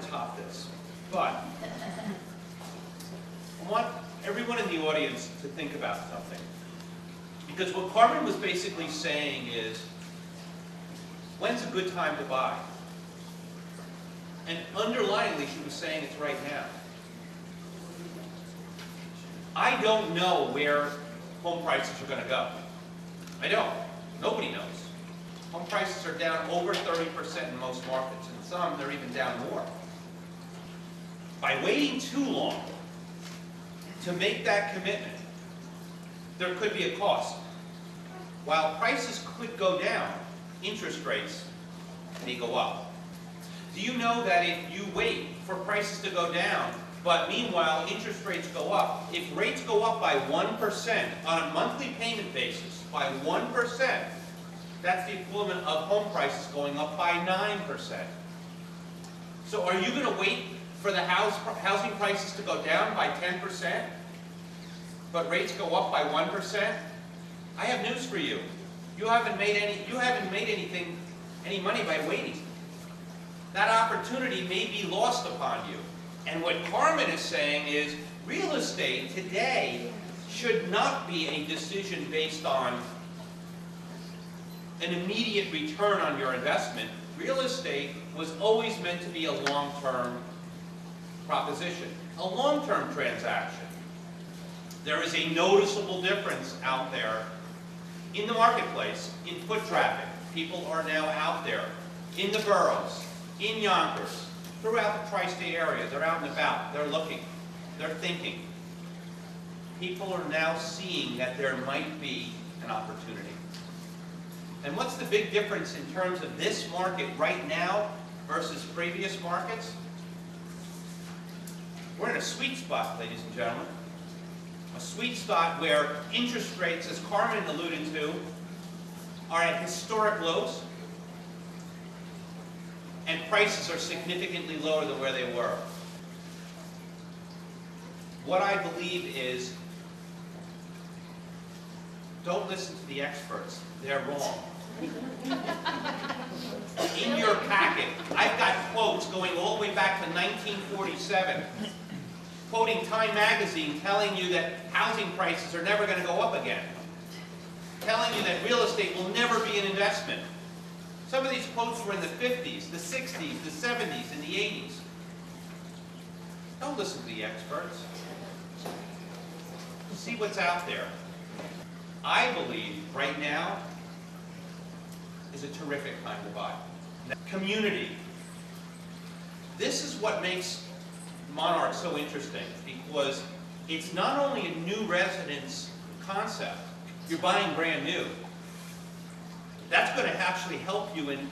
to top this, but I want everyone in the audience to think about something. Because what Carmen was basically saying is, when's a good time to buy? And underlyingly, she was saying it's right now. I don't know where home prices are going to go. I don't. Nobody knows. Home prices are down over 30% in most markets, and some they're even down more. By waiting too long to make that commitment, there could be a cost. While prices could go down, interest rates may go up. Do you know that if you wait for prices to go down, but meanwhile interest rates go up, if rates go up by 1% on a monthly payment basis, by 1%, that's the equivalent of home prices going up by 9%. So are you going to wait for the housing prices to go down by 10%, but rates go up by 1%? I have news for you. You haven't made any money by waiting. That opportunity may be lost upon you. And what Carmen is saying is, real estate today should not be a decision based on an immediate return on your investment. Real estate was always meant to be a long-term proposition, a long-term transaction. There is a noticeable difference out there in the marketplace, in foot traffic. People are now out there in the boroughs, in Yonkers, throughout the tri-state area. They're out and about. They're looking. They're thinking. People are now seeing that there might be an opportunity. And what's the big difference in terms of this market right now versus previous markets? We're in a sweet spot, ladies and gentlemen. A sweet spot where interest rates, as Carmen alluded to, are at historic lows, and prices are significantly lower than where they were. What I believe is, don't listen to the experts. They're wrong. In your packet, I've got quotes going all the way back to 1947, quoting Time magazine telling you that housing prices are never going to go up again, telling you that real estate will never be an investment. Some of these quotes were in the 50s, the 60s, the 70s, and the 80s. Don't listen to the experts. See what's out there. I believe right now is a terrific time to buy. Community. This is what makes Monarch so interesting, because it's not only a new residence concept. You're buying brand new. That's going to actually help you and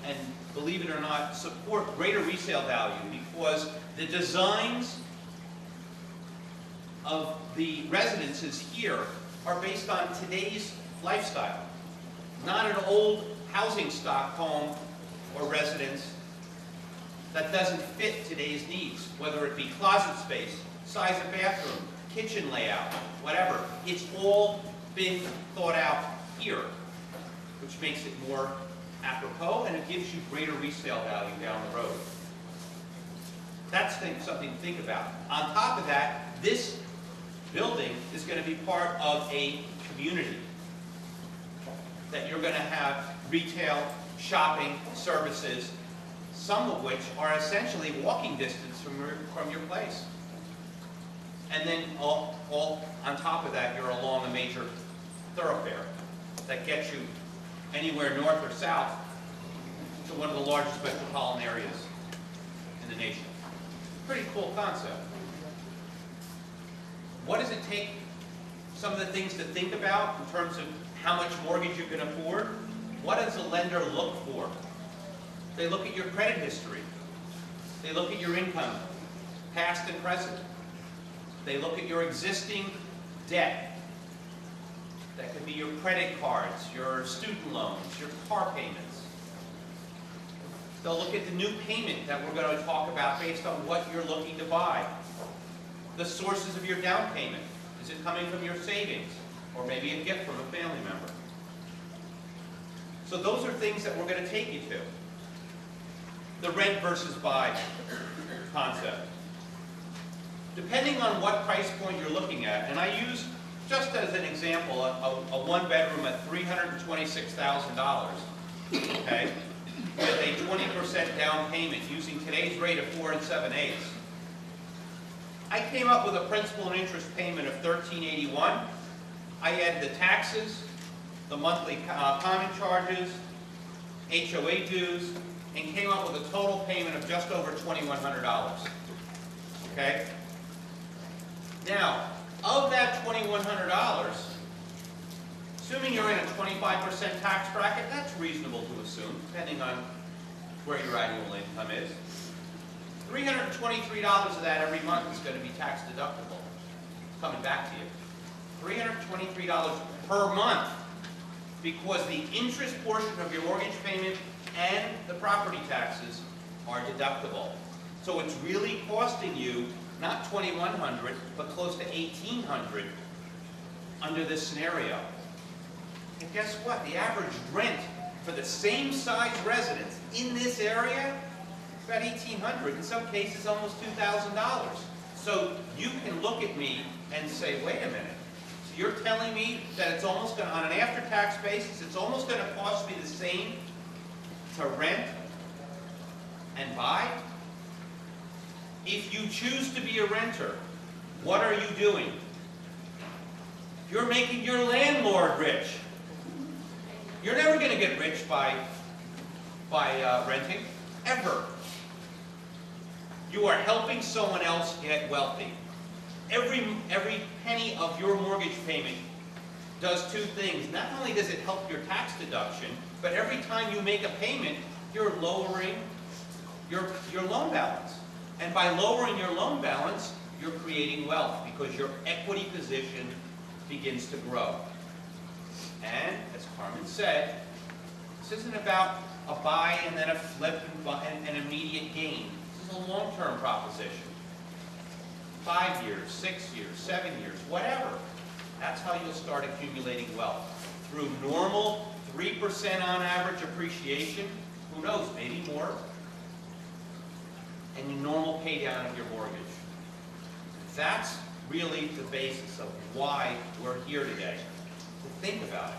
believe it or not, support greater resale value, because the designs of the residences here are based on today's lifestyle, not an old housing stock home or residence that doesn't fit today's needs, whether it be closet space, size of bathroom, kitchen layout, whatever. It's all been thought out here, which makes it more apropos, and it gives you greater resale value down the road. That's something to think about. On top of that, this building is going to be part of a community that you're going to have retail, shopping, services, some of which are essentially walking distance from your place. And then all on top of that, you're along a major thoroughfare that gets you anywhere north or south to one of the largest metropolitan areas in the nation. Pretty cool concept. What does it take? Some of the things to think about in terms of how much mortgage you can afford. What does a lender look for? They look at your credit history. They look at your income, past and present. They look at your existing debt. That could be your credit cards, your student loans, your car payments. They'll look at the new payment that we're going to talk about based on what you're looking to buy. The sources of your down payment. Is it coming from your savings? Or maybe a gift from a family member? So those are things that we're going to take you to. the rent versus buy concept. Depending on what price point you're looking at, and I use, just as an example, a one-bedroom at $326,000, okay, with a 20% down payment using today's rate of 4 7/8. I came up with a principal and interest payment of $1,381. I added the taxes, the monthly common charges, HOA dues, and came up with a total payment of just over $2,100. Okay? Now, of that $2,100, assuming you're in a 25% tax bracket, that's reasonable to assume, depending on where your annual income is. $323 of that every month is going to be tax deductible, coming back to you. $323 per month, because the interest portion of your mortgage payment and the property taxes are deductible. So it's really costing you not $2,100, but close to $1,800 under this scenario. And guess what? The average rent for the same size residence in this area is about $1,800, in some cases almost $2,000. So you can look at me and say, wait a minute. So you're telling me that it's almost going to, on an after-tax basis, it's almost going to cost me the same to rent and buy? If you choose to be a renter, what are you doing? You're making your landlord rich. You're never going to get rich by renting, ever. You are helping someone else get wealthy. Every penny of your mortgage payment does two things. Not only does it help your tax deduction, but every time you make a payment, you're lowering your loan balance. And by lowering your loan balance, you're creating wealth because your equity position begins to grow. And, as Carmen said, this isn't about a buy and then a flip and an immediate gain. This is a long-term proposition. 5 years, 6 years, 7 years, whatever. That's how you'll start accumulating wealth. Through normal 3% on average appreciation, who knows, maybe more, and your normal pay down of your mortgage. That's really the basis of why we're here today, to think about it.